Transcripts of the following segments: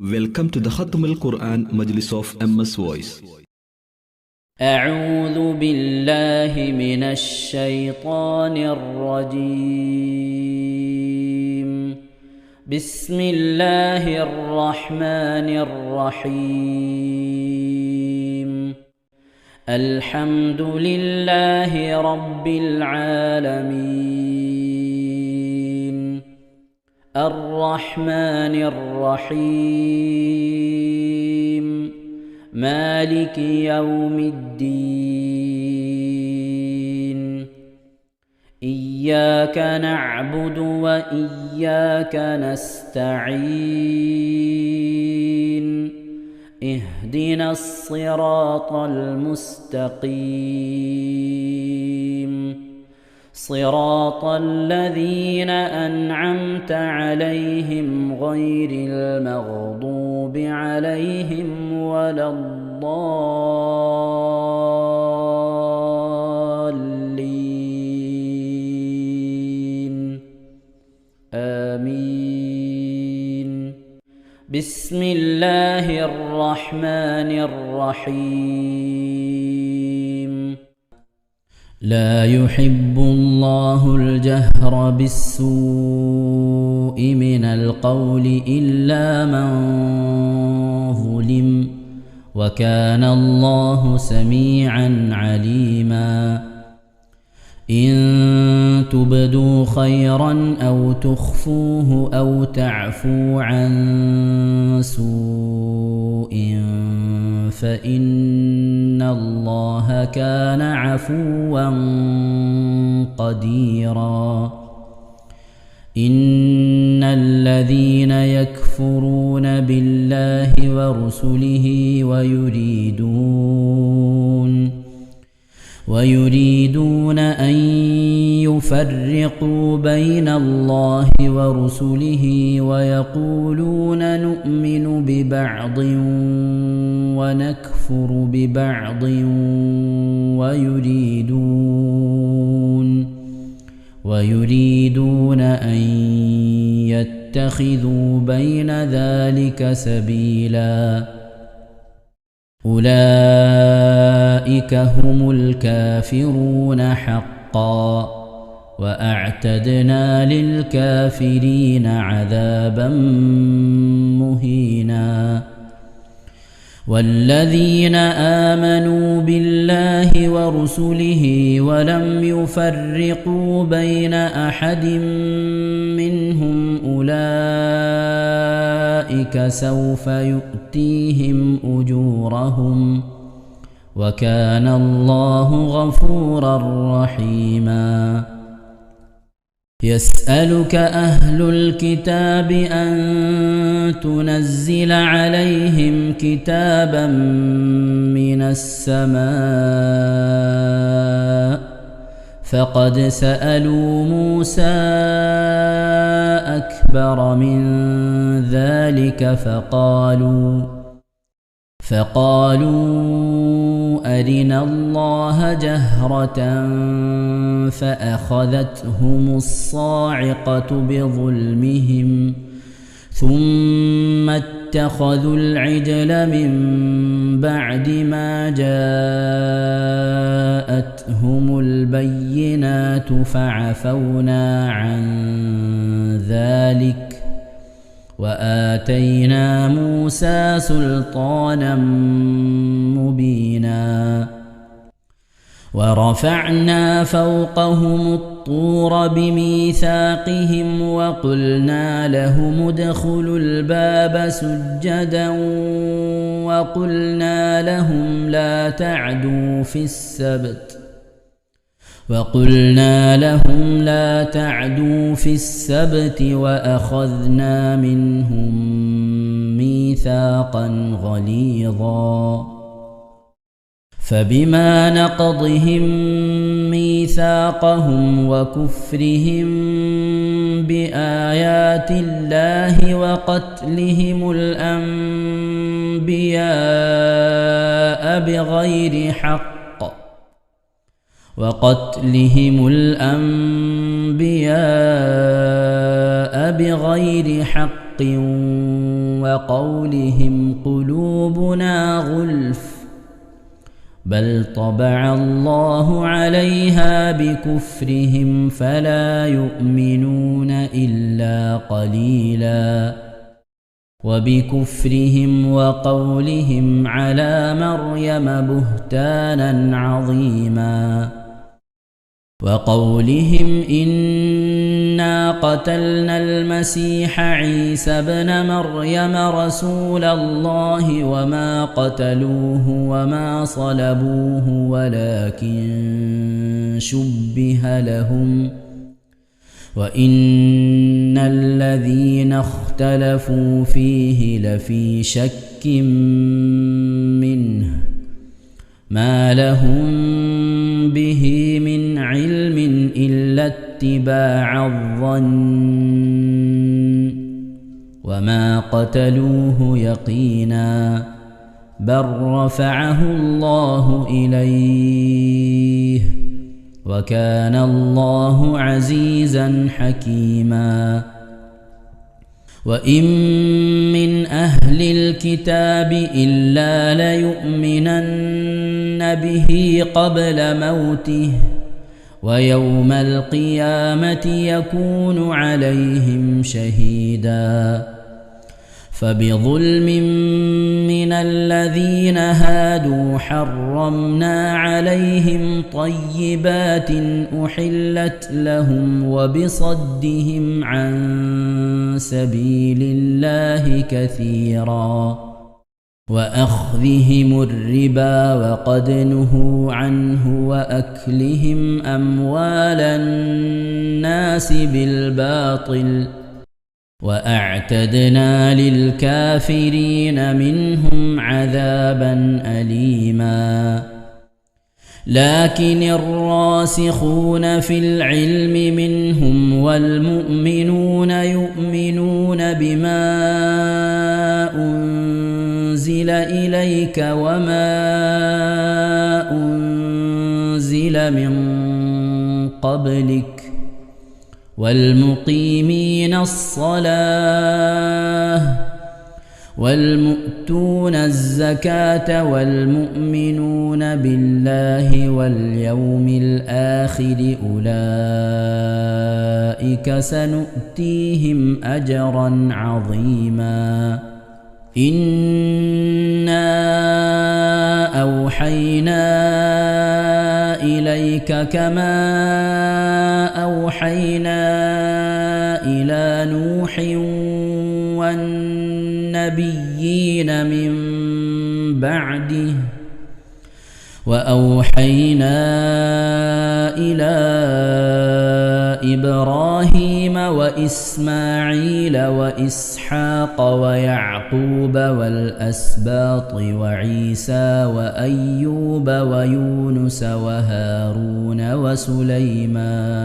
Welcome to the Khatam al-Quran Majlis of MS Voice. أعوذ بالله من الشيطان الرجيم. بسم الله الرحمن الرحيم. الحمد لله رب العالمين. الرحمن الرحيم. مالك يوم الدين. إياك نعبد وإياك نستعين. اهدنا الصراط المستقيم. صراط الذين أنعمت عليهم غير المغضوب عليهم ولا الضالين. آمين. بسم الله الرحمن الرحيم. لا يحب الله الجهر بالسوء من القول إلا من ظلم، وكان الله سميعا عليما. إن تبدوا خيرا أو تخفوه أو تعفوا عن سوء فإن الله كان عفوا قديرا. إن الذين يكفرون بالله ورسله ويريدون أن يفرقوا بين الله ورسله ويقولون نؤمن ببعض ونكفر ببعض ويريدون أن يتخذوا بين ذلك سبيلا. أولئك هم الكافرون حقا، وأعتدنا للكافرين عذابا مهينا. والذين آمنوا بالله ورسله ولم يفرقوا بين أحد منهم أولئك سوف يؤتيهم أجورهم، وكان الله غفورا رحيما. يسألك أهل الكتاب أن تنزل عليهم كتابا من السماء، فقد سألوا موسى أكبر من ذلك فقالوا أرنا الله جهرة فأخذتهم الصاعقة بظلمهم، ثم اتخذوا العجل من بعد ما جاءتهم البينات فعفونا عن ذلك وآتينا موسى سلطانا مبينا. ورفعنا فوقهم الطور بميثاقهم وقلنا لهم ادخلوا الباب سجدا وقلنا لهم لا تعدوا في السبت وأخذنا منهم ميثاقا غليظا. فبما نقضهم ميثاقهم وكفرهم بآيات الله وقتلهم الأنبياء بغير حق وقولهم قلوبنا غلف بل طبع الله عليها بكفرهم فلا يؤمنون إلا قليلا وبكفرهم وقولهم على مريم بهتانا عظيما وقولهم إنا قتلنا المسيح عيسى ابن مريم رسول الله وما قتلوه وما صلبوه ولكن شبه لهم وإن الذين اختلفوا فيه لفي شك منه ما لهم به من علم إلا اتباع الظن وما قتلوه يقينا بل رفعه الله إليه وكان الله عزيزا حكيما وإن من أهل الكتاب إلا ليؤمنن به قبل موته ويوم القيامة يكون عليهم شهيدا فبظلم من الذين هادوا حرمنا عليهم طيبات أحلت لهم وبصدهم عن سبيل الله كثيرا وأخذهم الربا وقد نهوا عنه وأكلهم أموال الناس بالباطل وأعتدنا للكافرين منهم عذابا أليما لكن الراسخون في العلم منهم والمؤمنون يؤمنون بما أنزل إليك وما أنزل من قبلك والمقيمين الصلاة والمؤتون الزكاة والمؤمنون بالله واليوم الآخر أولئك سنؤتيهم أجرا عظيما إنا أوحينا إليك كما أوحينا إلى نوح والنبيين من بعده وأوحينا إلى إبراهيم وإسماعيل وإسحاق ويعقوب والأسباط وعيسى وأيوب ويونس وهارون وسليمان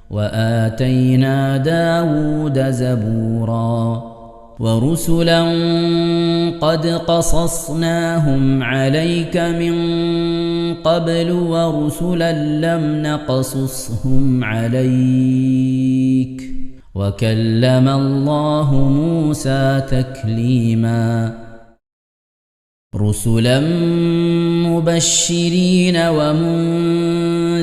وآتينا داود زبورا ورسلا قد قصصناهم عليك من قبل ورسلا لم نقصصهم عليك وكلم الله موسى تكليما رسلا مبشرين ومنذرين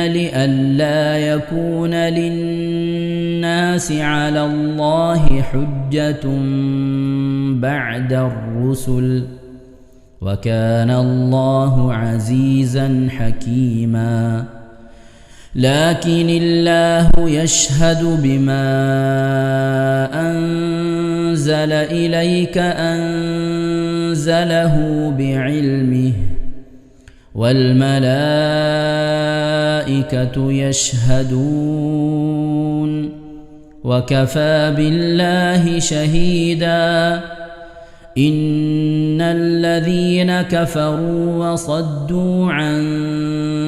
لئلا يكون للناس على الله حجة بعد الرسل وكان الله عزيزا حكيما لكن الله يشهد بما أنزل إليك أنزله بعلمه والملائكة يشهدون وكفى بالله شهيدا إن الذين كفروا وصدوا عن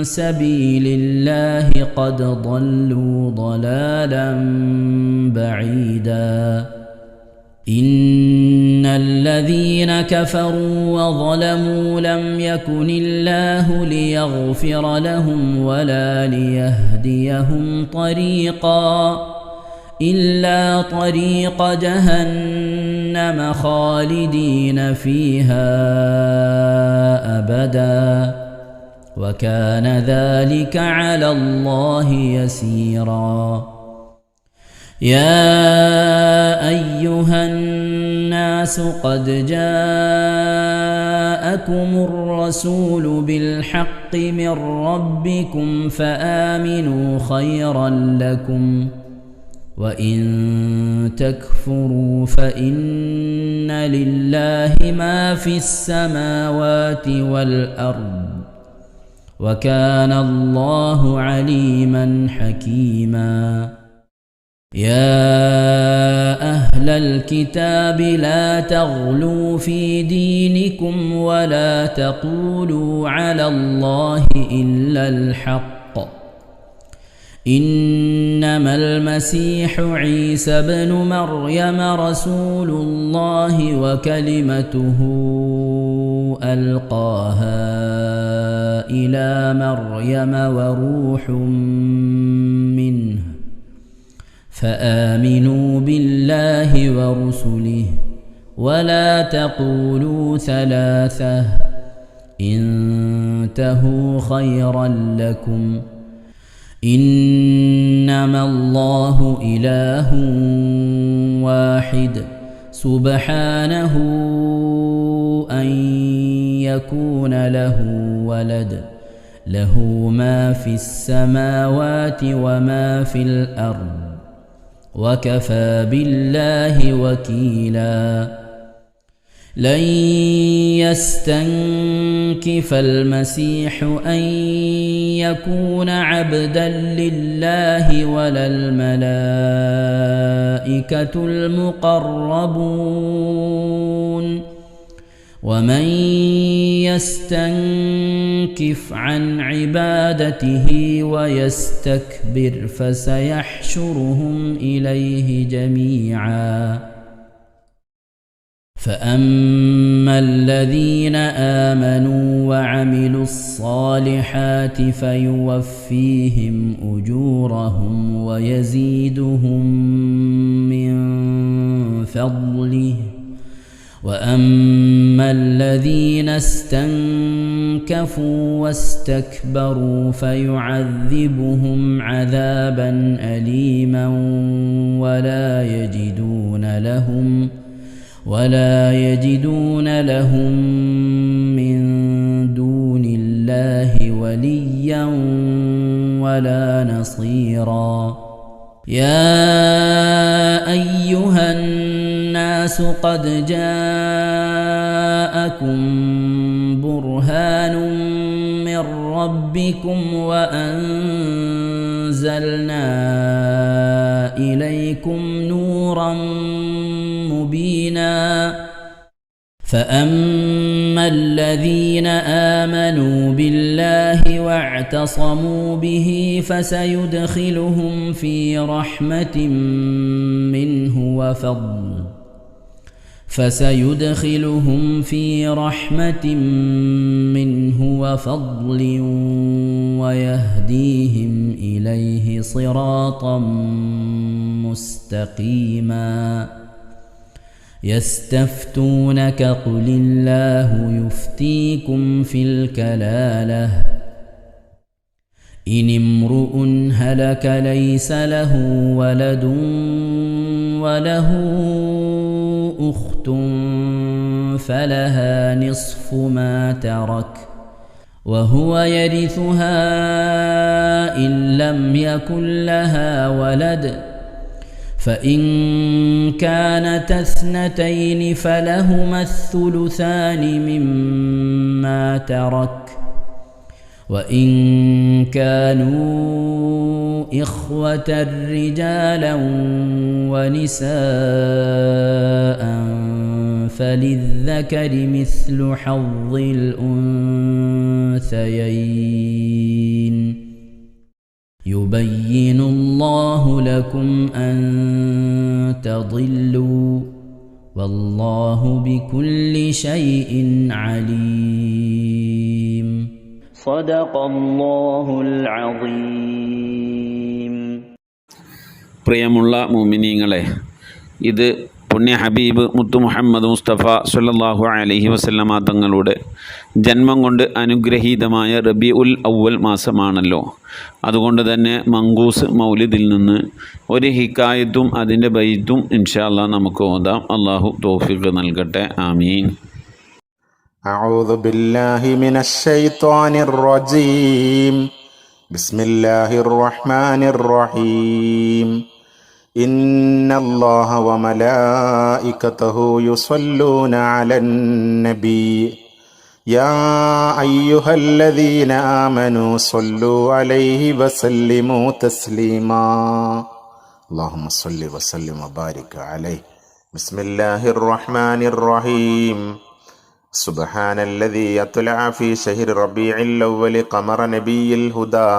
سبيل الله قد ضلوا ضلالا بعيدا إن الذين كفروا وظلموا لم يكن الله ليغفر لهم ولا ليهديهم طريقا إلا طريق جهنم خالدين فيها أبدا وكان ذلك على الله يسيرا يا أيها الناس قد جاءكم الرسول بالحق من ربكم فآمنوا خيرا لكم وإن تكفروا فإن لله ما في السماوات والأرض وكان الله عليما حكيما يا أهل الكتاب لا تغلوا في دينكم ولا تقولوا على الله إلا الحق إنما المسيح عيسى بن مريم رسول الله وكلمته ألقاها إلى مريم وروح منه فآمنوا بالله ورسله ولا تقولوا ثلاثة انتهوا خيرا لكم إنما الله إله واحد سبحانه أن يكون له ولد له ما في السماوات وما في الأرض وكفى بالله وكيلا لن يستنكف المسيح أن يكون عبدا لله ولا الملائكة المقربون ومن يستنكف عن عبادته ويستكبر فسيحشرهم إليه جميعا فأما الذين آمنوا وعملوا الصالحات فيوفيهم أجورهم ويزيدهم من فضله وأما الذين استنكفوا واستكبروا فيعذبهم عذابا أليما ولا يجدون لهم من دون الله وليا ولا نصيرا يا أيها الناس قد جاءكم برهان من ربكم وأنزلنا إليكم نورا مبينا فأما الذين آمنوا بالله واعتصموا به فسيدخلهم في رحمة منه وفضل ويهديهم إليه صراطا مستقيما يستفتونك قل الله يفتيكم في الكلالة إن امرؤ هلك ليس له ولد وله أخت فلها نصف ما ترك وهو يرثها إن لم يكن لها ولد فإن كانتا اثنتين فلهما الثلثان مما ترك وإن كانوا إخوة رجالا ونساء فللذكر مثل حظ الأنثيين يبين الله لكم أن تضلوا والله بكل شيء عليم صدق الله العظيم പ്രിയമുള്ള മുഅ്മിനീങ്ങളെ, ഇത് പുണ്യ ഹബീബ് മുത്തു മുഹമ്മദ് മുസ്തഫ സ്വല്ലല്ലാഹു അലൈഹി വസല്ലമ തങ്ങളുടെ ജന്മം കൊണ്ട് അനുഗ്രഹീതമായ റബീഉൽ അവ്വൽ മാസമാണല്ലോ. അതുകൊണ്ട് തന്നെ മങ്കൂസ് മൗലിദിൽ നിന്ന് ഒരു ഹിക്കായത്തും അതിൻ്റെ ബൈത്തും ഇൻഷാ അല്ലാഹ് നമുക്ക് ഓതാം. അള്ളാഹു തൗഫീഖ് നൽകട്ടെ. ആമീൻ. അഊദു ബില്ലാഹി മിനശ് ശൈത്വാനിർ റജീം. ബിസ്മില്ലാഹിർ റഹ്മാനിർ റഹീം. ഇന്നല്ലാഹ വമലായികതഹു യുസല്ലൂന അലൻ നബി യാ അയ്യുഹല്ലദീന ആമനൂ സ്വല്ലൂ അലൈഹി വസല്ലിമൂ തസ്ലീമാ. അല്ലാഹുമ്മ സ്വല്ലി വസല്ലിം വബാരിക് അലൈഹി. ബിസ്മില്ലാഹിർ റഹ്മാനിർ റഹീം. സുബ്ഹാനല്ലദീ അത്ലഅ ഫീ ശഹ്രി റബീഇൽ അവ്വൽ ഖമറ നബിയിൽ ഹുദാ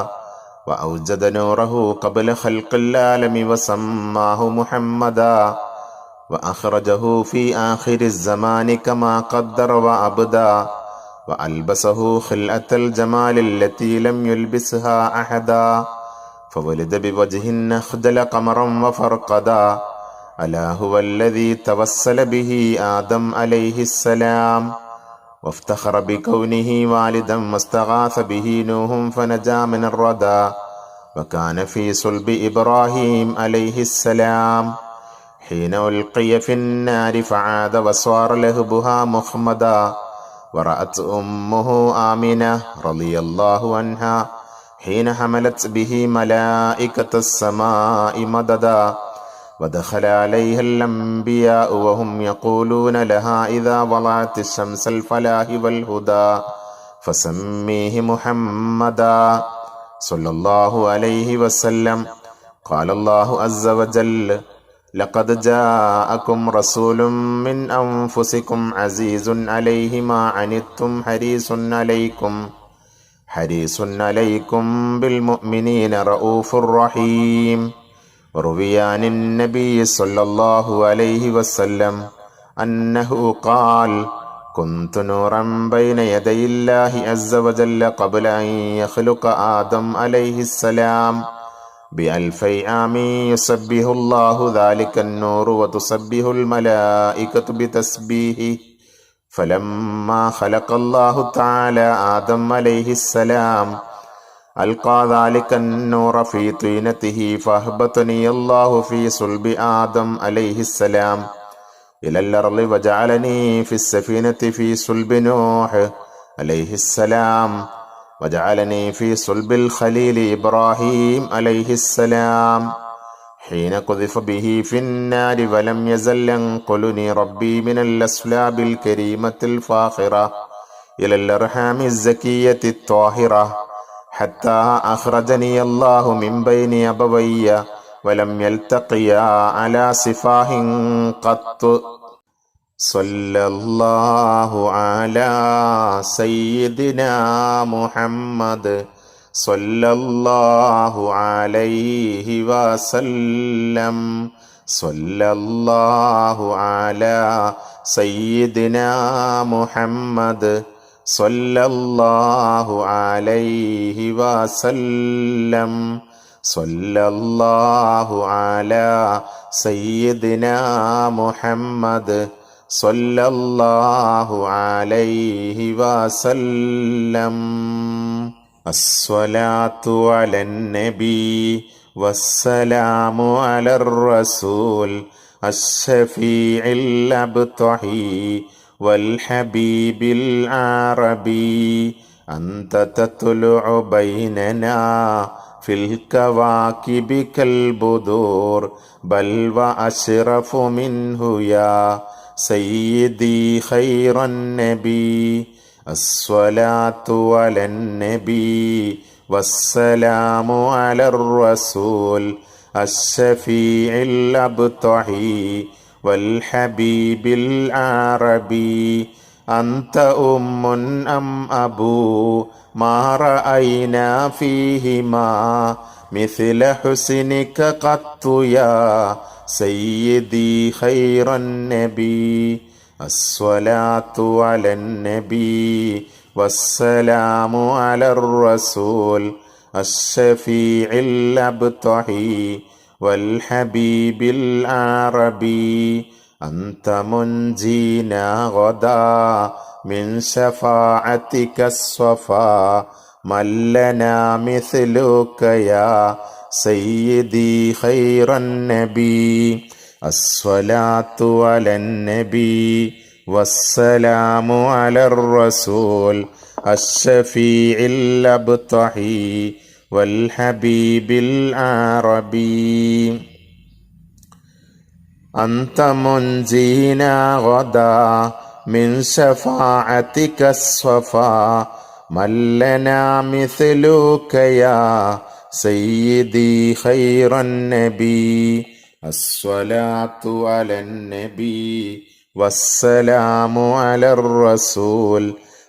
وأوجد نوره قبل خلق العالم وسماه محمدا وأخرجه في آخر الزمان كما قدر وأبدى وألبسه خلعة الجمال التي لم يلبسها أحدا فولد بوجه أخجل قمرا وفرقدا ألا هو الذي توسل به آدم عليه السلام وافتخر بكونه والدا واستغاث به نوح فنجا من الردى وكان في صلب إبراهيم عليه السلام حين ألقي في النار فعاد وصار لهبها مخمدا ورأت أمه آمنة رضي الله عنها حين حملت به ملائكة السماء مددا ودخل عليها الأنبياء وهم يقولون لها إذا وضعت الشمس الفلاح والهدى فسميه محمدا صلى الله عليه وسلم. قال الله عز وجل لقد جاءكم رسول من أنفسكم عزيز عليه ما عنتم حريص عليكم بالمؤمنين رؤوف رحيم. وروي عن النبي صلى الله عليه وسلم أنه قال كنت نورا بين يدي الله عز وجل قبل أن يخلق آدم عليه السلام ب1000 عام يسبح الله ذلك النور وتسبح الملائكة بتسبيحه فلما خلق الله تعالى آدم عليه السلام ألقى ذلك النور في طينته فأهبطني الله في صلب آدم عليه السلام إلى الأرض وجعلني في السفينة في صلب نوح عليه السلام وجعلني في صلب الخليل إبراهيم عليه السلام حين قذف به في النار ولم يزل ينقلني ربي من الأسلاب الكريمة الفاخرة إلى الأرحام الزكية الطاهرة حتى أخرجني الله من بين أبوي ولم يلتقيا على سفاه قط. صلى الله على سيدنا محمد صلى الله عليه وسلم. صلى الله على سيدنا محمد صلى الله عليه وسلم. صلى الله على سيدنا محمد صلى الله عليه وسلم. الصلاة على النبي والسلام على الرسول الشفيع الأبطحي والحبيب العربي أنت تطلع بيننا في الكواكب كالبدور بل وأشرف منه يا سيدي خير النبي. الصلاة على النبي والسلام على الرسول الشفيع الأبطحي والحبيب العربي أنت أم أم أبو ما رأينا فيهما مثل حسنك قط يا سيدي خير النبي. الصلاة على النبي والسلام على الرسول الشفيع الأبطحي والحبيب العربي أنت منجينا غدا من شفاعتك الصفا من لنا مثلك يا سيدي خير النبي الصلاة على النبي والسلام على الرسول الشفيع الأبطحي والحبيب العربي أنت منجينا غدا من شفاعتك الصفا من لنا مثلك يا سيدي خير النبي الصلاة على النبي والسلام على الرسول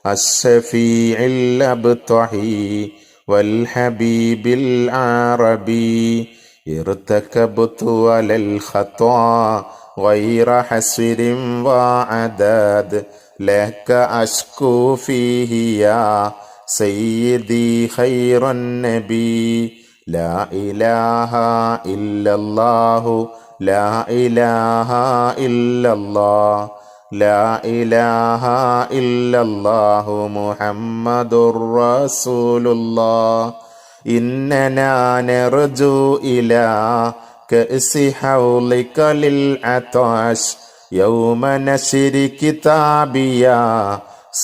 الشفيع الأبطحي والحبيب العربي ارتكبت على الخطا غير حسر وعداد لك أشكو فيه يا سيدي خير النبي لا إله إلا الله لا إله إلا الله لا إله إلا الله محمد رسول الله إننا نرجو إلى كأس حوضك للعطش يوم نشر كتابي يا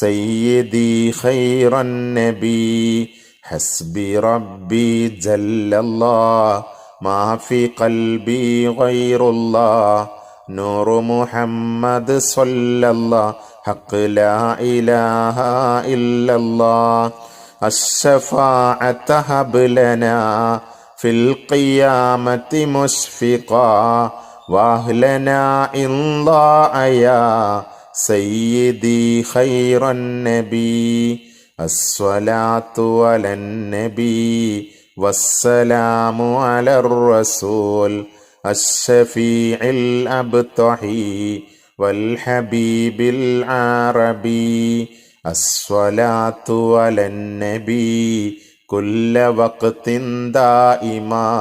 سيدي خير النبي حسبي ربي جل الله ما في قلبي غير الله نور محمد صلى الله حق لا إله إلا الله الشفاعة هب لنا في القيامة مشفقا وأهلنا إنضاء يا سيدي خير النبي الصلاة على النبي والسلام على الرسول الشفيع الأبطحي والحبيب العربي الصلاة على النبي كل وقت دائما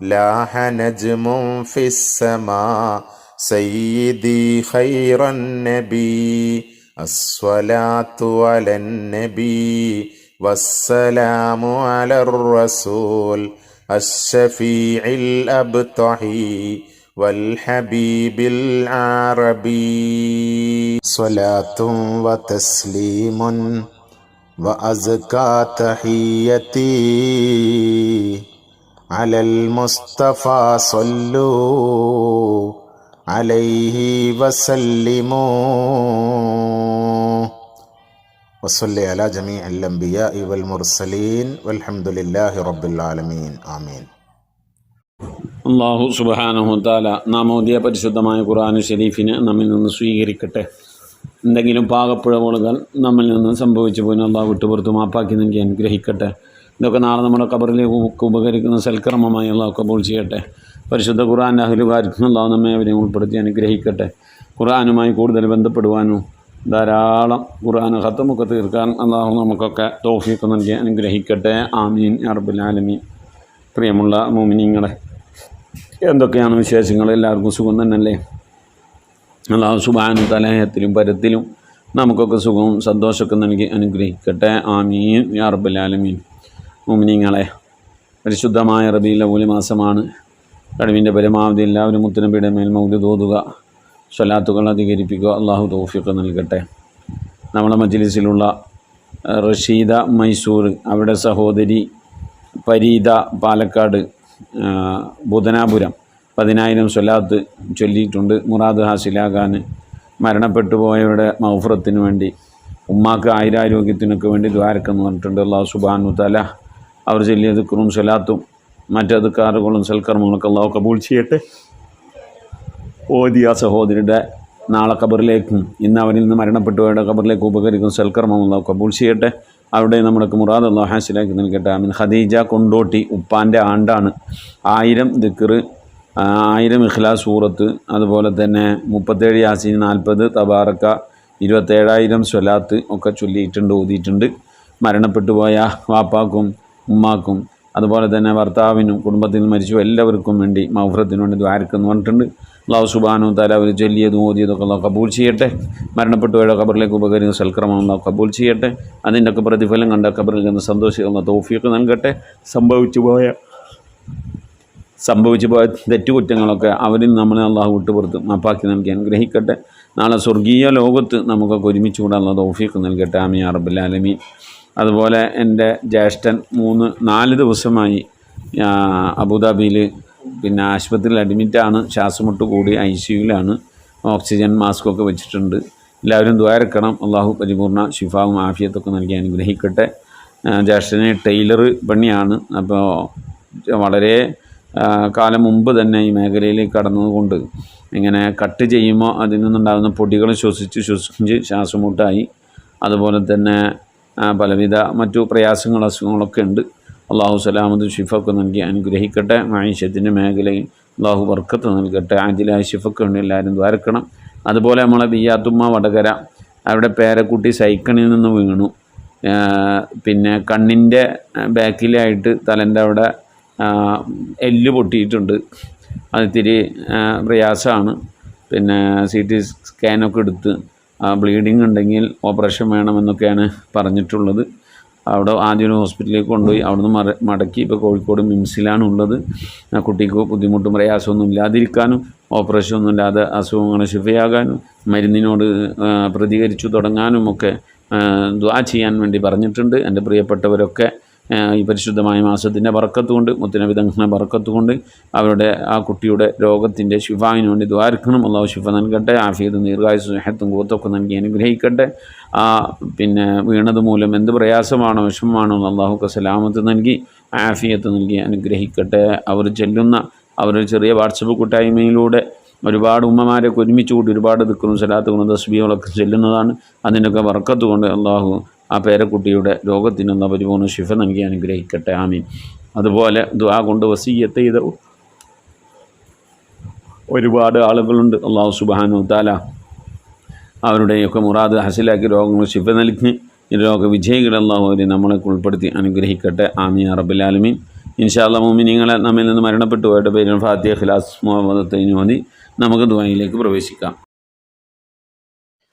لاح نجم في السماء سيدي خير النبي الصلاة على النبي والسلام على الرسول الشفيع الأبطحي والحبيب العربي صلاة وتسليم وأزكى تحيتي على المصطفى صلوا عليه وسلموا وصلي على جميع الأنبياء والمرسلين والحمد لله رب العالمين آمين. അള്ളാഹു സുബ്ഹാനഹു തആല നാം ഓതിയ പരിശുദ്ധമായ ഖുർആൻ ശരീഫിനെ നമ്മിൽ നിന്ന് സ്വീകരിക്കട്ടെ. എന്തെങ്കിലും പാകപ്പിഴവുകൾ നമ്മിൽ നിന്ന് സംഭവിച്ചു പോയി അള്ളാഹു വിട്ടുപുറത്ത് മാപ്പാക്കി നൽകി അനുഗ്രഹിക്കട്ടെ. ഇതൊക്കെ നാളെ നമ്മുടെ ഖബറിലേക്ക് ഉപകരിക്കുന്ന സൽക്കർമ്മമായി അള്ളാഹു കബൂൾ ചെയ്യട്ടെ. പരിശുദ്ധ ഖുർആൻ്റെ അഹ്ലുകാർക്ക് അള്ളാഹു നമ്മെ അവരെയും ഉൾപ്പെടുത്തി അനുഗ്രഹിക്കട്ടെ. ഖുർആനുമായി കൂടുതൽ ബന്ധപ്പെടുവാനും ധാരാളം ഖുർആൻ ഖത്തമൊക്കെ തീർക്കാൻ അള്ളാഹു നമുക്കൊക്കെ തൗഫീഖ് നൽകി അനുഗ്രഹിക്കട്ടെ. ആമീൻ യാ റബ്ബൽ ആലമീൻ. പ്രിയമുള്ള മുഅ്മിനീങ്ങളെ, എന്തൊക്കെയാണ് വിശേഷങ്ങൾ? എല്ലാവർക്കും സുഖം തന്നെയല്ലേ? അള്ളാഹു സുബ്ഹാനഹു വ തആല ഹയത്തിലും പരത്തിലും നമുക്കൊക്കെ സുഖവും സന്തോഷമൊക്കെ നൽകി അനുഗ്രഹിക്കട്ടെ. ആമീൻ യാ റബ്ബൽ ആലമീൻ. മുഅ്മിനീങ്ങളെ, പരിശുദ്ധമായ റബീഉൽ അവ്വൽ മാസമാണ്. കഴിവിൻ്റെ പരമാവധി എല്ലാവരും മുത്തുനബിയുടെ മേൽ മൗലിദ് ഓതുക, സ്വലാത്തുകൾ അധികരിപ്പിക്കുക. അള്ളാഹു തൗഫീഖ് നൽകട്ടെ. നമ്മളെ മജ്ലിസിലുള്ള റഷീദ മൈസൂർ, അവിടെ സഹോദരി പരീത പാലക്കാട് ബുധനാപുരം 10,000 സ്വലാത്ത് ചൊല്ലിയിട്ടുണ്ട്. മുറാദ് ഹാസിലാകാൻ, മരണപ്പെട്ടു പോയവരുടെ മഗ്ഫിറത്തിന് വേണ്ടി, ഉമ്മാക്ക് ആയുരാരോഗ്യത്തിനൊക്കെ വേണ്ടി ദ്വാരക്കെന്ന് പറഞ്ഞിട്ടുണ്ട്. അള്ളാഹു സുബ്ഹാനഹു തആല അവർ ചൊല്ലിയ ദിക്റും സ്വലാത്തും മറ്റ് അദ്കാറുകളും സൽക്കർമ്മങ്ങളൊക്കെ അള്ളാഹു കബൂൾ ചെയ്യട്ടെ. ഓതിയ സഹോദരിയുടെ നാളെ ഖബറിലേക്കും ഇന്ന് അവരിൽ നിന്ന് മരണപ്പെട്ടവരുടെ ഖബറിലേക്ക് ഉപകരിക്കുന്ന സൽക്കർമ്മം അള്ളാഹു കബൂൾ ചെയ്യട്ടെ. അവിടെ നമ്മുടെ മുറാദ് അള്ളാഹു ഹാസിലാക്കി നൽകട്ടെ. ആമീൻ. ഖദീജ കൊണ്ടോട്ടി, ഉപ്പാൻ്റെ ആണ്ടാണ്. 1000 ദിക്ർ, 1000 ഇഖ്ലാസ് സൂറത്ത്, അതുപോലെ തന്നെ 37 യാസീൻ, 40 തബാറക്ക, 27,000 സ്വലാത്ത് ഒക്കെ ചൊല്ലിയിട്ടുണ്ട്, ഓതിയിട്ടുണ്ട്. മരണപ്പെട്ടു പോയ വാപ്പാക്കും ഉമ്മാക്കും അതുപോലെ തന്നെ ഭർത്താവിനും കുടുംബത്തിൽ മരിച്ചു എല്ലാവർക്കും വേണ്ടി മൗഫറത്തിന് വേണ്ടി ദ്വാരക്കെന്ന് പറഞ്ഞിട്ടുണ്ട്. അല്ലാഹു സുബ്ഹാനഹു തആല അവർ ചൊല്ലിയതും ഓതിയതൊക്കെ അല്ലാഹു കബൂൽ ചെയ്യട്ടെ. മരണപ്പെട്ടുപോയ ഖബറിലേക്ക് ഉപകരിക്കുന്ന സൽക്രമം അല്ലാഹു കബൂൽ ചെയ്യട്ടെ. അതിൻ്റെയൊക്കെ പ്രതിഫലം കണ്ട ഖബറിൽ നിന്ന് സന്തോഷിക്കുന്ന തൗഫീഖ് നൽകട്ടെ. സംഭവിച്ചു പോയ തെറ്റുകുറ്റങ്ങളൊക്കെ അവരിൽ നമ്മളെ അള്ളാഹു വിട്ടുപുറത്ത് മാപ്പാക്കി നൽകി അനുഗ്രഹിക്കട്ടെ. നാളെ സ്വർഗീയ ലോകത്ത് നമുക്കൊക്കെ ഒരുമിച്ച് കൂടാൻ അല്ലാഹു തൗഫീഖ് നൽകട്ടെ. ആമീൻ യാ റബ്ബൽ ആലമീൻ. അതുപോലെ എൻ്റെ ജ്യേഷ്ഠൻ 4 ദിവസമായി അബുദാബിയിൽ പിന്നെ ആശുപത്രിയിൽ അഡ്മിറ്റാണ്. ശ്വാസമുട്ട് കൂടി ICUവിലാണ്. ഓക്സിജൻ മാസ്കൊക്കെ വെച്ചിട്ടുണ്ട്. എല്ലാവരും ദ്വാരക്കണം. അള്ളാഹു പരിപൂർണ്ണ ശിഫാവും ആഫിയത്തൊക്കെ നൽകി അനുഗ്രഹിക്കട്ടെ. ജ്യേഷ്ഠന് ടൈലർ പണിയാണ്. അപ്പോൾ വളരെ കാലം മുമ്പ് തന്നെ ഈ മേഖലയിലേക്ക് കടന്നതുകൊണ്ട് ഇങ്ങനെ കട്ട് ചെയ്യുമ്പോൾ അതിൽ നിന്നുണ്ടാകുന്ന പൊടികൾ ശ്വസിച്ച് ശ്വാസമുട്ടായി. അതുപോലെ തന്നെ പലവിധ മറ്റു പ്രയാസങ്ങൾ അസുഖങ്ങളൊക്കെ ഉണ്ട്. അള്ളാഹു സലാമത്ത് ഷിഫൊക്കെ നൽകി അനുഗ്രഹിക്കട്ടെ. മഈശത്തിൻ്റെ മേഖലയിൽ അള്ളാഹു ബർക്കത്ത് നൽകട്ടെ. ആജിലായ ഷിഫൊക്കെ ഉണ്ട്. എല്ലാവരും ദ്വാരക്കണം. അതുപോലെ നമ്മളെ ബിയാത്തുമ്മ വടകര അവരുടെ പേരക്കുട്ടി സൈക്കിളിൽ നിന്ന് വീണു. പിന്നെ കണ്ണിൻ്റെ ബാക്കിലായിട്ട് തലൻ്റെ അവിടെ എല്ല് പൊട്ടിയിട്ടുണ്ട്. അതിത്തിരി പ്രയാസമാണ്. പിന്നെ CT സ്കാനൊക്കെ എടുത്ത് ബ്ലീഡിങ് ഉണ്ടെങ്കിൽ ഓപ്പറേഷൻ വേണമെന്നൊക്കെയാണ് പറഞ്ഞിട്ടുള്ളത്. അവിടെ ആദ്യം ഹോസ്പിറ്റലിലേക്ക് കൊണ്ടുപോയി. അവിടുന്ന് മടക്കി ഇപ്പോൾ കോഴിക്കോട് മിംസിലാണ് ഉള്ളത്. കുട്ടിക്ക് ബുദ്ധിമുട്ടും പ്രയാസമൊന്നും ഇല്ലാതിരിക്കാനും ഓപ്പറേഷനൊന്നും ഇല്ലാതെ അസുഖങ്ങൾ ശിഫയാകാനും മരുന്നിനോട് പ്രതികരിച്ചു തുടങ്ങാനുമൊക്കെ ദുആ ചെയ്യാൻ വേണ്ടി പറഞ്ഞിട്ടുണ്ട്. എൻ്റെ പ്രിയപ്പെട്ടവരൊക്കെ ഈ പരിശുദ്ധമായ മാസത്തിൻ്റെ ബർക്കത്തുകൊണ്ട് മുത്തുനബി തങ്ങളുടെ ബർക്കത്തുകൊണ്ട് അവരുടെ ആ കുട്ടിയുടെ രോഗത്തിൻ്റെ ശിഫാവിന് വേണ്ടി ദ്വാരക്കണം. അള്ളാഹു ശിഫ നൽകട്ടെ. ആഫിയത്തും ദീർഘായുസ്സും സ്നേഹത്തും കൂത്തൊക്കെ നൽകി അനുഗ്രഹിക്കട്ടെ. പിന്നെ വീണത് മൂലം എന്ത് പ്രയാസമാണോ വിഷമമാണോ അള്ളാഹുക്ക് സലാമത്ത് നൽകി ആഫിയത്ത് നൽകി അനുഗ്രഹിക്കട്ടെ. അവർ ചെല്ലുന്ന അവരുടെ ചെറിയ വാട്സപ്പ് കൂട്ടായ്മയിലൂടെ ഒരുപാട് ഉമ്മമാരൊക്കെ ഒരുമിച്ച് കൂടി ഒരുപാട് ദിക്റും സലാത്തുകളും തസ്ബീഹുകളൊക്കെ ചെല്ലുന്നതാണ്. അതിൻ്റെയൊക്കെ ബർക്കത്ത് കൊണ്ട് അള്ളാഹു ആ പേരക്കുട്ടിയുടെ രോഗത്തിനുള്ള പരിപൂർണ്ണ ശിഫ നൽകി അനുഗ്രഹിക്കട്ടെ. ആമീൻ. അതുപോലെ ദുആ കൊണ്ട് വസിയ്യത്ത് ചെയ്ത ഒരുപാട് ആളുകളുണ്ട്. അല്ലാഹു സുബ്ഹാനഹു തആല അവരുടെയൊക്കെ മുറാദ് ഹസിലാക്കി രോഗങ്ങൾ ശിഫ നൽകി രോഗവിജയികൾ അല്ലാഹു അവരെ നമ്മളെ ഉൾപ്പെടുത്തി അനുഗ്രഹിക്കട്ടെ. ആമീൻ യാ റബ്ബൽ ആലമീൻ. ഇൻഷാ അല്ലാഹ് മുഅ്മിനീങ്ങളെ നമ്മിൽ നിന്ന് മരണപ്പെട്ടു പോയവരുടെ പേരിൽ ഫാത്തിഹ, ഇഖ്ലാസ്, മുഅവ്വദത്തൈൻ ഓതി നമുക്ക് ദുആയിലേക്ക് പ്രവേശിക്കാം.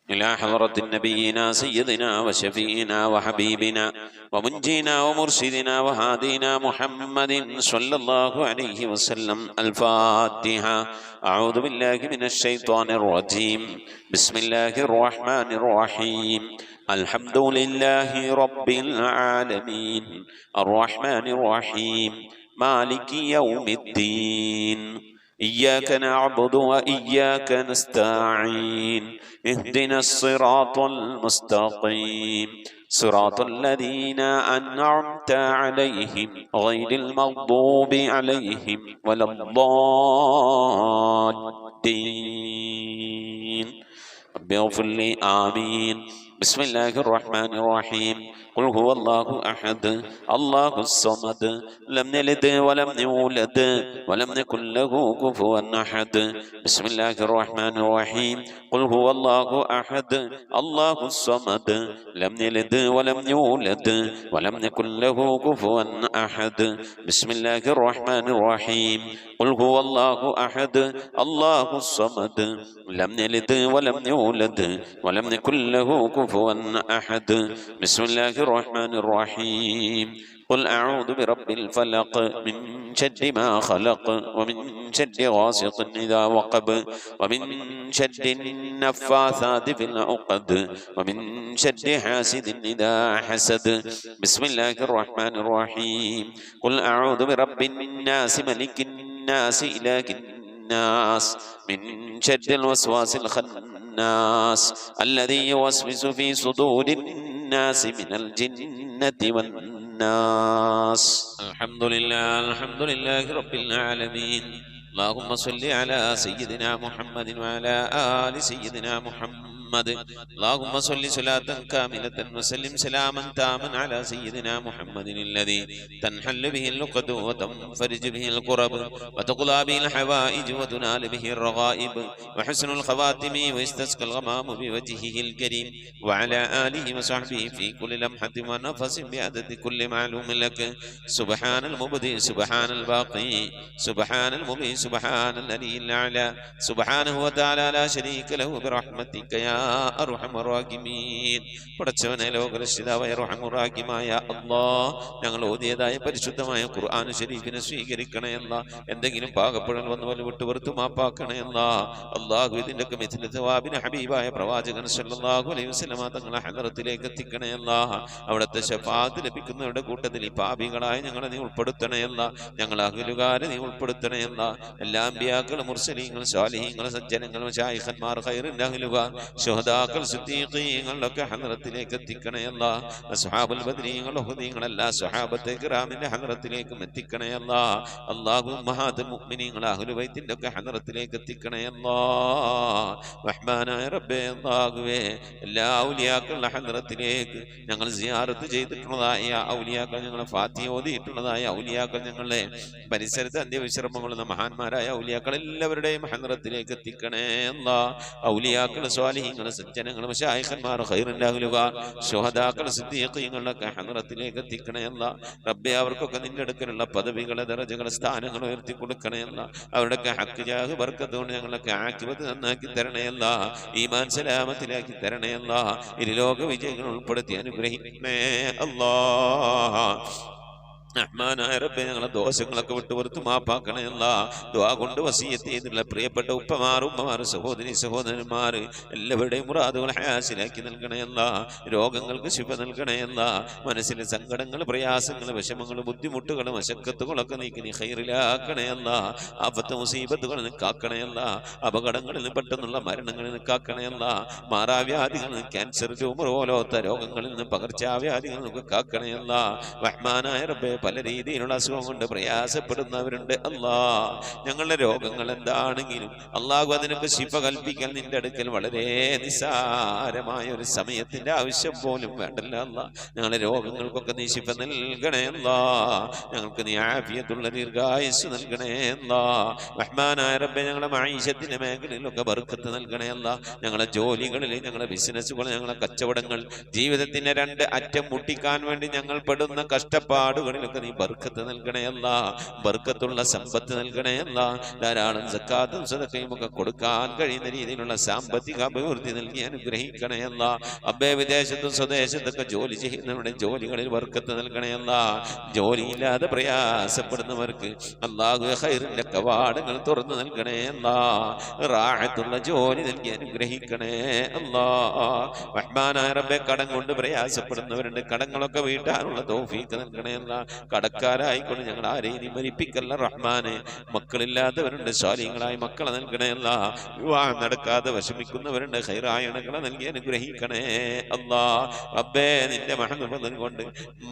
إلى حضرة نبينا سيدنا وشفينا وحبيبنا ومنجينا ومرشدنا وهادينا محمد صلى الله عليه وسلم. الفاتحة. أعوذ بالله من الشيطان الرجيم. بسم الله الرحمن الرحيم. الحمد لله رب العالمين الرحمن الرحيم مالك يوم الدين. إياك نعبد وإياك نستعين. اهدنا الصراط المستقيم صراط الذين أنعمت عليهم غير المغضوب عليهم ولا الضالين. رب اغفر لي. آمين. بسم الله الرحمن الرحيم. قل هو الله أحد الله الصمد لم يلد ولم يولد ولم يكن له كفوا أحد. بسم الله الرحمن الرحيم. قل هو الله أحد الله الصمد لم يلد ولم يولد ولم يكن له كفوا أحد. بسم الله الرحمن الرحيم. قل هو الله أحد الله الصمد لم يلد ولم يولد ولم يكن له كفوا أحد. بسم الله الرحمن الرحيم. قل أعوذ برب الفلق من شر ما خلق ومن شر غاسق إذا وقب ومن شر النفاثات في العقد ومن شر حاسد إذا حسد. بسم الله الرحمن الرحيم. قل أعوذ برب الناس ملك الناس إله الناس من شر الوسواس الخناس الذي يوسوس في صدور الناس من الجنة والناس. الحمد لله رب العالمين. اللهم صل على سيدنا محمد وعلى آل سيدنا محمد محمد اللهم صل صلاة كاملة وسلم سلاما تاما على سيدنا محمد الذي تنحل به اللقد وتنفرج به الكرب وتقضى به الحوائج وتنال به الرغائب وحسن الخواتم ويستسقى الغمام بوجهه الكريم وعلى آله وصحبه في كل لمحة ونفس بعدد كل معلوم لك سبحان المبدئ سبحان الباقي سبحان المبدئ سبحان الذي الأعلى سبحانه وتعالى لا شريك له برحمتك يا أرحم الراحمين. പടച്ചവനെ ലോകരക്ഷിതാവായ റഹ്മാനുറഹീമായ അല്ലാഹ്, ഞങ്ങൾ ഓതിയതായ പരിശുദ്ധമായ ഖുർആൻ ശരീഫിനെ സ്വീകരിക്കണേ അല്ലാ. എന്തെങ്കിലും പാകപ്പെടൽ വന്നു വല്ല വിട്ടുപുറത്തു മാപ്പാക്കണേ അല്ലാ. അല്ലാഹു ഇതിന്റെ മിഥ്ല സവാബിനെ ഹബീബായ പ്രവാചകൻ സല്ലല്ലാഹു അലൈഹി വസല്ലമ തങ്ങളെ ഹദറത്തിലേക്ക് എത്തിക്കണേ അല്ലാ. അവിടുത്തെ ശഫാഅത്ത് ലഭിക്കുന്നവരുടെ കൂട്ടത്തിൽ ഈ പാപികളായ ഞങ്ങളെ നീ ഉൾപ്പെടുത്തണേ അല്ലാ. ഞങ്ങൾ അഹ്ലുകാരെ നീ ഉൾപ്പെടുത്തണേ അല്ലാ. എല്ലാ അമ്പിയാക്കളും മുർസലീങ്ങൾ സ്വാലിഹീങ്ങൾ സജ്ജനങ്ങൾ മശായിഖന്മാർ ഖൈറിന്റെ അഹ്ലുകാർ ശുഹദാക്കൾ സിദ്ദീഖീങ്ങളൊക്കെ ഹദറത്തിലേക്ക് എത്തിക്കണേ അല്ലാ. അസ്ഹാബുൽ ബദ്രീങ്ങൾ ഉഹദീങ്ങൾ എല്ലാ സ്വഹാബത്തെ കിറാമിന്റെ ഹദറത്തിലേക്കും എത്തിക്കണേ അല്ലാ. അല്ലാഹു ഉമ്മഹാത്തുൽ മുഅ്മിനീങ്ങൾ അഹ്ലു ബൈത്തിന്റെ ഒക്കെ ഹദറത്തിലേക്ക് എത്തിക്കണേ അല്ലാ. റഹ്മാനായ റബ്ബേ അല്ലാഹുവേ, എല്ലാ ഔലിയാക്കളുടെ ഹദറത്തിലേക്ക് ഞങ്ങൾ സിയാറത്ത് ചെയ്തിട്ടുള്ളതായ ഔലിയാക്കൾ, ഞങ്ങളെ ഫാത്തിഹ ഓതിയിട്ടുള്ളതായ ഔലിയാക്കൾ, ഞങ്ങളുടെ പരിസരത്ത് അന്ത്യവിശ്രമങ്ങളുള്ള മഹാന്മാരായ ഔലിയാക്കൾ എല്ലാവരുടെയും ഹദറത്തിലേക്ക് എത്തിക്കണേ അല്ലാ. ഔലിയാക്കൾ സ്വാലിഹീങ്ങൾ സജ്ജനങ്ങൾ മശായിഖന്മാർ ഖൈറിന്റെ അഹ്ലുകാർ ശുഹദാക്കൾ സിദ്ദീഖീങ്ങളൊക്കെ ഹദറത്തിലേക്ക് എത്തിക്കണേ അല്ലാ. റബ്ബേ, അവർക്കൊക്കെ നിന്റെ അടുക്കലുള്ള പദവികളെ ദറജകളെ സ്ഥാനങ്ങൾ ഉയർത്തി കൊടുക്കണേ അല്ലാ. അവരുടെയൊക്കെ ഹക്ക് ജാഹ് ബർക്കത്ത് കൊണ്ട് ഞങ്ങളൊക്കെ ആഖിബത്ത് നന്നാക്കി തരണേ അല്ലാ. ഈമാൻ സലാമത്തിലാക്കി തരണേ അല്ലാ. ഇരുലോക വിജയങ്ങൾ ഉൾപ്പെടുത്തി അനുഗ്രഹിക്കണേ അല്ലാ. റഹ്മാനായ റബ്ബേ, ഞങ്ങളെ ദോഷങ്ങളൊക്കെ വിട്ടുപുറത്ത് മാപ്പാക്കണേ അല്ലാ. ദുആ കൊണ്ട് വസിയത്ത് ചെയ്തിട്ടുള്ള പ്രിയപ്പെട്ട ഉപ്പമാർ ഉമ്മമാർ സഹോദരി സഹോദരന്മാർ എല്ലാവരുടെയും മുറാദുകൾ ഹാസിലാക്കി നൽകണേ അല്ലാ. രോഗങ്ങൾക്ക് ശിഫ നൽകണേ അല്ലാ. മനസ്സിലെ സങ്കടങ്ങൾ പ്രയാസങ്ങൾ വിഷമങ്ങൾ ബുദ്ധിമുട്ടുകൾ മശക്കത്തുകളൊക്കെ നീക്കി നീ ഖൈറിലാക്കണേ അല്ലാ. ആഫത്ത് മുസീബത്തുകളിൽ നിന്ന് കാക്കണേ അല്ലാ. അപകടങ്ങളിൽ നിന്ന് പെട്ടെന്നുള്ള മരണങ്ങളിൽ നിന്ന് കാക്കണേ അല്ലാ. മാറാവ്യാധികളിൽ നിന്ന് ക്യാൻസർ ട്യൂമർ പോലത്തെ രോഗങ്ങളിൽ നിന്ന് പകർച്ചാവ്യാധികളിൽ നിന്നൊക്കെ കാക്കണേ അല്ലാ. റഹ്മാനായ റബ്ബേ, പല രീതിയിലുള്ള അസുഖം കൊണ്ട് പ്രയാസപ്പെടുന്നവരുണ്ട് അല്ലാ. ഞങ്ങളുടെ രോഗങ്ങൾ എന്താണെങ്കിലും അല്ലാഹു അതിനൊക്കെ ശിഫ കൽപ്പിക്കാൻ നിന്റെ അടുക്കൽ വളരെ നിസ്സാരമായ ഒരു സമയത്തിന്റെ ആവശ്യം പോലും വേണ്ടല്ല അല്ലാ. ഞങ്ങളുടെ രോഗങ്ങൾക്കൊക്കെ നീ ശിഫ നൽകണേ അല്ലാ. ഞങ്ങൾക്ക് നീ ആഫിയത്തുള്ള ദീർഘായുസ് നൽകണേ അല്ലാ. റഹ്മാനായ റബ്ബേ, ഞങ്ങളുടെ മഈശത്തിന്റെ മേഖലയിലൊക്കെ ബർക്കത്ത് നൽകണേ അല്ലാ. ഞങ്ങളുടെ ജോലികളിൽ, ഞങ്ങളുടെ ബിസിനസ്സുകൾ, ഞങ്ങളുടെ കച്ചവടങ്ങൾ, ജീവിതത്തിന്റെ രണ്ട് അറ്റം മുട്ടിക്കാൻ വേണ്ടി ഞങ്ങൾ പെടുന്ന കഷ്ടപ്പാടുകളിലൊക്കെ നീ ബർക്കത്ത് നൽകണേ അല്ലാ. ബർക്കത്തുള്ള സമ്പത്ത് നൽകണേ അല്ലാ. ധാരാളം സക്കാത്തും സദഖയും ഒക്കെ കൊടുക്കാൻ കഴിയുന്ന രീതിയിലുള്ള സാമ്പത്തിക അഭിവൃദ്ധി നൽകി അനുഗ്രഹിക്കണേ അല്ലാ. അബ്ബേ, വിദേശത്തും സ്വദേശത്തൊക്കെ ജോലി ചെയ്യുന്നവരുടെ ജോലികളിൽ ബർക്കത്ത് നൽകണേ അല്ലാ. ജോലിയില്ലാതെ പ്രയാസപ്പെടുന്നവർക്ക് അല്ലാഹു ഖൈറിന്റെ കവാടങ്ങൾ തുറന്നു നൽകണേ അല്ലാ. റാഹത്തുള്ള ജോലി നൽകി അനുഗ്രഹിക്കണേ അല്ലാ. റഹ്മാനായ റബ്ബേ, കടം കൊണ്ട് പ്രയാസപ്പെടുന്നവരുണ്ട്, കടങ്ങളൊക്കെ വീട്ടാനുള്ള തൗഫീഖ് നൽകണേ അല്ലാ. കടക്കാരായിക്കൊണ്ട് ഞങ്ങൾ ആരെയും നീ മരിപ്പിക്കല്ല റഹ്മാനെ. മക്കളില്ലാത്തവരുണ്ട്, സ്വാലിഹീങ്ങളായ മക്കളെ നൽകണേ അല്ലാ. വിവാഹം നടക്കാതെ വിഷമിക്കുന്നവരുണ്ട്, ഖൈറായ ഇണകളെ നൽകി അനുഗ്രഹിക്കണേ അല്ലാ. റബ്ബേ, നിന്റെ മഹത്വം കൊണ്ട്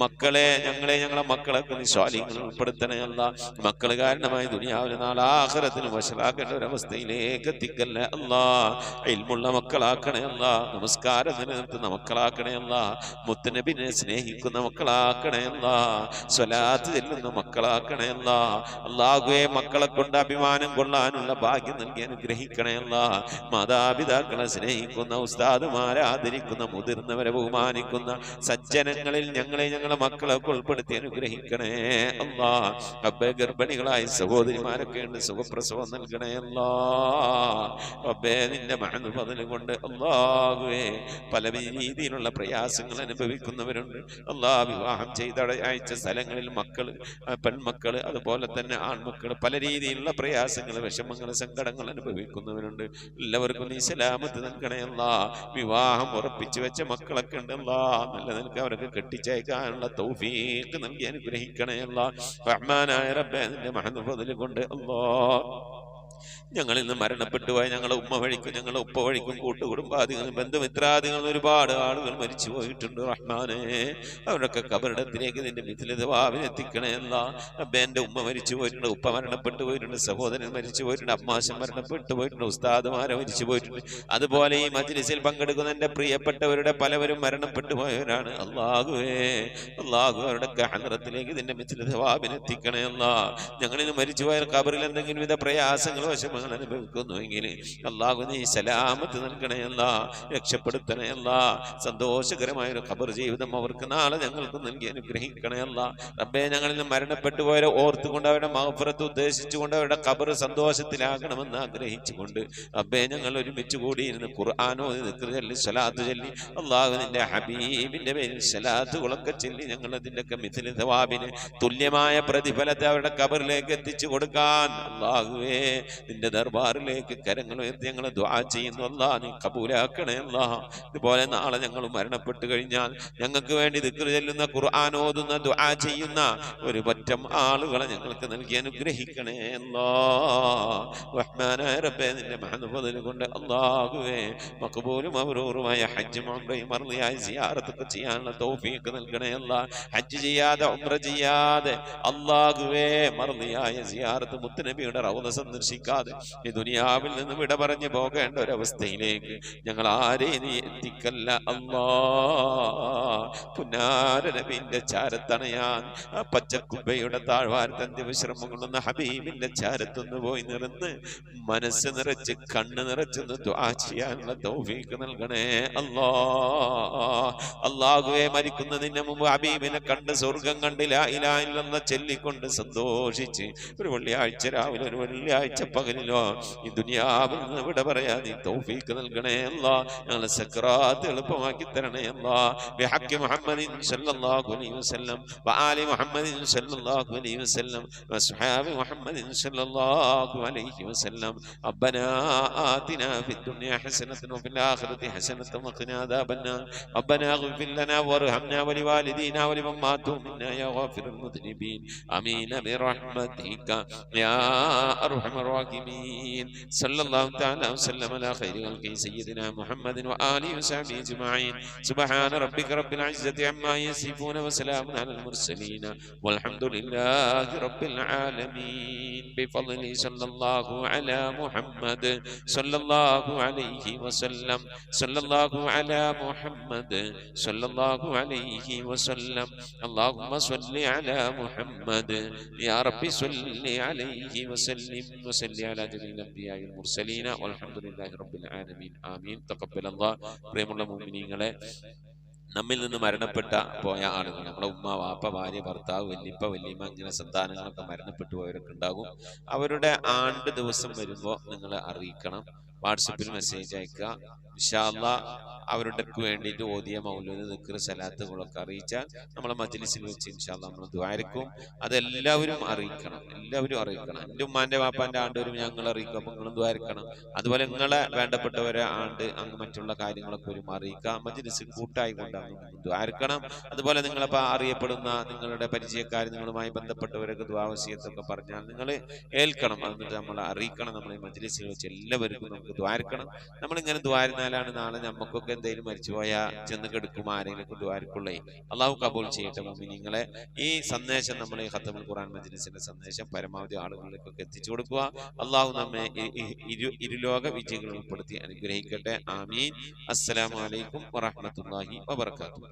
മക്കളെ, ഞങ്ങളെ മക്കളൊക്കെ നീ സ്വാലിഹീങ്ങളിൽ ഉൾപ്പെടുത്തണേ അല്ലാ. മക്കൾ കാരണമായി ദുനിയാവിലെ നാളെ ആഖിറത്തിൽ വശലാക്കേണ്ട ഒരവസ്ഥയിലേക്ക് എത്തിക്കല്ലേ അല്ലാ. ഇൽമുള്ള മക്കളാക്കണേ അല്ലാ. നമസ്കാരം നിലനിർത്തുന്ന മക്കളാക്കണേ അല്ലാ. മുത്തുനബിനെ സ്നേഹിക്കുന്ന മക്കളാക്കണേ അല്ലാ. സ്വലാത്ത് ചെല്ലുന്ന മക്കളാക്കണേ അല്ലാ. അല്ലാഹുവേ, മക്കളെ കൊണ്ട് അഭിമാനം കൊള്ളാനുള്ള ഭാഗ്യം നൽകി അനുഗ്രഹിക്കണേ അല്ലാ. മാതാപിതാക്കളെ സ്നേഹിക്കുന്ന, ഉസ്താദുമാരെ ആദരിക്കുന്ന, മുതിർന്നവരെ ബഹുമാനിക്കുന്ന സജ്ജനങ്ങളിൽ ഞങ്ങളെ മക്കളൊക്കെ ഉൾപ്പെടുത്തി അനുഗ്രഹിക്കണേ അല്ലാ. റബ്ബേ, ഗർഭിണികളായ സഹോദരിമാരൊക്കെ ഉണ്ട്, സുഖപ്രസവം നൽകണേ അല്ലാ. റബ്ബേ, നിന്റെ മഹത്വം കൊണ്ട് അല്ലാഹുവേ, പല രീതിയിലുള്ള പ്രയാസങ്ങൾ അനുഭവിക്കുന്നവരുണ്ട് അല്ലാ. വിവാഹം ചെയ്ത അയച്ച സ്ഥലങ്ങളിൽ മക്കൾ, പെൺമക്കൾ, അതുപോലെ തന്നെ ആൺമക്കൾ പല രീതിയിലുള്ള പ്രയാസങ്ങൾ, വിഷമങ്ങൾ, സങ്കടങ്ങൾ അനുഭവിക്കുന്നവരുണ്ട്. എല്ലാവർക്കും നീ സലാമത്ത് നൽകണേ അല്ലാ. വിവാഹം ഉറപ്പിച്ചു വെച്ച മക്കളൊക്കെ ഉണ്ടല്ലാ, നല്ല നിനക്ക് അവരൊക്കെ കെട്ടിച്ചയക്കാനുള്ള തൗഫീഖ് നൽകി അനുഗ്രഹിക്കണേ അല്ലാ. റഹ്മാനായ റബ്ബേ, നിന്റെ മഹത്വം കൊണ്ട് അല്ലാ ഞങ്ങളിൽ നിന്ന് മരണപ്പെട്ടു പോയ ഞങ്ങളെ ഉമ്മ വഴിക്കും ഞങ്ങളെ ഉപ്പ വഴിക്കും കൂട്ടുകുടുംബാദികളും ബന്ധുമിത്രാദികളും ഒരുപാട് ആളുകൾ മരിച്ചു പോയിട്ടുണ്ട് റഹ്മാനെ. അവരൊക്കെ കബറിടത്തിലേക്ക് നിന്റെ മിഥിലിതവാവിനെത്തിക്കണേ അല്ല. റബ്ബേ, എൻ്റെ ഉമ്മ മരിച്ചു പോയിട്ടുണ്ട്, ഉപ്പ മരണപ്പെട്ടു പോയിട്ടുണ്ട്, സഹോദരൻ മരിച്ചു പോയിട്ടുണ്ട്, അമ്മാശൻ മരണപ്പെട്ടു പോയിട്ടുണ്ട്, ഉസ്താദുമാരെ മരിച്ചു പോയിട്ടുണ്ട്. അതുപോലെ ഈ മജ്ലിസിൽ പങ്കെടുക്കുന്ന എൻ്റെ പ്രിയപ്പെട്ടവരുടെ പലവരും മരണപ്പെട്ടു പോയവരാണ്. അല്ലാഹുവേ, അല്ലാഹു അവരുടെ ഹദ്റത്തിലേക്ക് നിന്റെ മിഥിലിതവാവിനെത്തിക്കണേ അല്ല. ഞങ്ങളിൽ മരിച്ചു പോയ ഖബറിൽ എന്തെങ്കിലും വിധ പ്രയാസങ്ങളോ വിഷമങ്ങൾ അനുഭവിക്കുന്നുവെങ്കിൽ അല്ലാഹു നീ സലാമത്ത് നൽകണയല്ല, രക്ഷപ്പെടുത്തണയല്ല. സന്തോഷകരമായ ഒരു ഖബർ ജീവിതം അവർക്ക് നാളെ ഞങ്ങൾക്ക് നൽകി അനുഗ്രഹിക്കണയല്ല. റബ്ബേ, ഞങ്ങളിൽ നിന്ന് മരണപ്പെട്ടു പോയവരെ ഓർത്തുകൊണ്ട് അവരുടെ മഗ്ഫിറത്ത് ഉദ്ദേശിച്ചുകൊണ്ട് അവരുടെ ഖബർ സന്തോഷത്തിലാകണമെന്ന് ആഗ്രഹിച്ചുകൊണ്ട് റബ്ബേ, ഞങ്ങൾ ഒരുമിച്ച് കൂടിയിരുന്ന് ഖുർആനോ ദിക്ർ ചൊല്ലി സ്വലാത്ത് ചൊല്ലി അല്ലാഹു നിന്റെ ഹബീബിന്റെ പേരിൽ സ്വലാത്തുകളൊക്കെ ചൊല്ലി ഞങ്ങൾ അതിൻ്റെയൊക്കെ മിഥിലി സവാബിന് തുല്യമായ പ്രതിഫലത്തെ അവരുടെ ഖബറിലേക്ക് എത്തിച്ചു കൊടുക്കാൻ അല്ലാഹുവേ നിന്റെ ദർബാറിലേക്ക് കരങ്ങൾ ഉയർത്തി ഞങ്ങൾ ദുആ ചെയ്യുന്നു. അല്ലാഹ് നീ കബൂലാക്കണേ അല്ലാഹ്. ഇതുപോലെ നാളെ ഞങ്ങൾ മരണപ്പെട്ടു കഴിഞ്ഞാൽ ഞങ്ങൾക്ക് വേണ്ടി ദിക്ർ ചൊല്ലുന്ന ഖുർആൻ ഓതുന്ന ദുആ ചെയ്യുന്ന ഒരു പറ്റം ആളുകളെ ഞങ്ങൾക്ക് നൽകി അനുഗ്രഹിക്കണേ അല്ലാഹ്. റഹ്മാനായ റബ്ബേ, നിന്റെ മഹ്ഫദൽ കൊണ്ട് അല്ലാഹുവേ മഖബൂലും മബ്റൂറുമായ ഹജ്ജും ഉംറയും മർളിയായ സിയാറത്തൊക്കെ ചെയ്യാനുള്ള തൗഫീഖ് നൽകണേ അല്ലാഹ്. ഹജ്ജ് ചെയ്യാതെ ഉംറ ചെയ്യാതെ അല്ലാഹുവേ മർളിയായ സിയാറത്ത് മുത്തുനബിയുടെ റൗള സന്ദർശിക്കാതെ ഈ ദുനിയാവിൽ നിന്ന് വിട പറഞ്ഞു പോകേണ്ട ഒരവസ്ഥയിലേക്ക് ഞങ്ങൾ ആരെയും നീ എത്തിക്കല്ല അല്ലാഹ്. പുന്നാര നബിന്റെ ചാരത്തണയാൻ ആ പച്ചക്കുബയുടെ താഴ്വാരത്തന്ത്യ വിശ്രമം കൊള്ളുന്ന ഹബീബിന്റെ ചാരത്തൊന്ന് പോയി നിറന്ന് മനസ്സ് നിറച്ച് കണ്ണ് നിറച്ചൊന്ന് ദുആ ചെയ്യാനുള്ള തൗഫീഖ് നൽകണേ അല്ലാഹ്. അല്ലാഹുവേ, മരിക്കുന്നതിന് മുമ്പ് ഹബീബിനെ കണ്ട് സ്വർഗം കണ്ട് ലാ ഇലാഹ ഇല്ലല്ലാഹ് ചൊല്ലിക്കൊണ്ട് സന്തോഷിച്ച് ഒരു വെള്ളിയാഴ്ച രാവിലെ ഒരു വെള്ളിയാഴ്ച പകലിലോ ഈ ദുനിയാവിൽ നിന്ന് വിട പറയാ നീ തൗഫീഖ് നൽകണേ അല്ലാഹ്. ഞങ്ങളെ സക്രാത്ത് എളുപ്പമാക്കി തരണേ അല്ലാഹ്. ബിഹഖി മുഹമ്മദിൻ സല്ലല്ലാഹു അലൈഹി വസല്ലം വആലി മുഹമ്മദിൻ സല്ലല്ലാഹു അലൈഹി വസല്ലം വസ്ഹാബി മുഹമ്മദിൻ സല്ലല്ലാഹു അലൈഹി വസല്ലം. റബ്ബനാ ആതിനാ ഫിദ്ദുനിയ ഹസനതൻ വഫിൽ ആഖിറതി ഹസനതൻ വഖിനാ അദാബന്നാർ. റബ്ബനാ ഇഗ്ഫിർ ലനാ വർഹംനാ വലിവാലിദീനാ വലിമൻ മാതു മിന്നാ യാ ഗാഫിറുൽ മുദ്നിബീൻ. ആമീൻ ബിറഹ്മതിക യാ അർഹമർ الراحمين. صلى الله تعالى وسلم على خير خلقه سيدنا محمد وآله وصحبه أجمعين. سبحان ربك رب العزة عما يصفون وسلام على المرسلين والحمد لله رب العالمين. بفضله صلى الله على محمد صلى الله عليه وسلم. صلى الله على محمد صلى الله عليه وسلم. اللهم صل على محمد يا رب صل عليه وسلم وصل على جميع الأنبياء والمرسلين والحمد لله رب العالمين. آمين. تقبل الله. പ്രിയമുള്ള മുഅ്മിനീങ്ങളെ, നമ്മിൽ നിന്ന് മരണപ്പെട്ട പോയ ആളുകൾ, നമ്മുടെ ഉമ്മ, വാപ്പ, ഭാര്യ, ഭർത്താവ്, വല്യപ്പ, വല്യമ്മ, ഇങ്ങനെ സന്താനങ്ങളൊക്കെ മരണപ്പെട്ടു പോയവരൊക്കെ ഉണ്ടാകും. അവരുടെ ആണ്ട് ദിവസം വരുമ്പോൾ നിങ്ങൾ അറിയിക്കണം. വാട്സപ്പിൽ മെസ്സേജ് അയക്കുക. ഇൻഷാ അല്ലാഹ് അവരുടെ വേണ്ടിയിട്ട് ഓതിയ മൗലൂദ് ദിക്ർ സലാത്തുകളൊക്കെ അറിയിച്ചാൽ നമ്മളെ മജ്ലിസിൽ വെച്ച് ഇൻഷാ അല്ലാഹ് നമ്മൾ ദുആയിരിക്കും. അതെല്ലാവരും അറിയിക്കണം, എല്ലാവരും അറിയിക്കണം. എൻ്റെ ഉമ്മാൻ്റെ വാപ്പാൻ്റെ ആണ്ട് വരും ഞങ്ങൾ അറിയിക്കും, അപ്പം നിങ്ങളും ദുആയിരിക്കണം. അതുപോലെ നിങ്ങളെ വേണ്ടപ്പെട്ടവരെ ആണ്ട് അങ്ങ് മറ്റുള്ള കാര്യങ്ങളൊക്കെ വരും അറിയിക്കുക. മജ്ലിസിൽ കൂട്ടായി കൊണ്ടാണ് ദുആയിരിക്കണം. അതുപോലെ നിങ്ങളിപ്പോൾ അറിയപ്പെടുന്ന നിങ്ങളുടെ പരിചയക്കാർ, നിങ്ങളുമായി ബന്ധപ്പെട്ടവരൊക്കെ ദുആ വസിയത്തൊക്കെ പറഞ്ഞാൽ നിങ്ങൾ ഏൽക്കണം. എന്നിട്ട് നമ്മൾ അറിയിക്കണം. നമ്മൾ ഈ മജ്ലിസിൽ വെച്ച് എല്ലാവർക്കും നമുക്ക് ദുആയിരിക്കണം. നമ്മളിങ്ങനെ ദുആയിരുന്നാലാണ് നാളെ നമുക്കൊക്കെ എന്തെങ്കിലും മരിച്ചുപോയാൽ ചെന്ന് കെടുക്കും ആരെങ്കിലും ദുആയിരിക്കുള്ളേ. അള്ളാഹു കബൂൽ ചെയ്യട്ടെ മുഅ്മിനീങ്ങളെ. ഈ സന്ദേശം നമ്മൾ ഈ ഖത്തമുൽ ഖുർആൻ മജ്ലിസിന്റെ സന്ദേശം പരമാവധി ആളുകളിലേക്കൊക്കെ എത്തിച്ചു കൊടുക്കുക. അള്ളാഹു നമ്മെ ഇരുലോക വിജയികൾ ഉൾപ്പെടുത്തി അനുഗ്രഹിക്കട്ടെ. ആമീൻ. അസ്സലാമു അലൈക്കും വറഹ്മത്തുള്ളാഹി വബറകാതുഹു.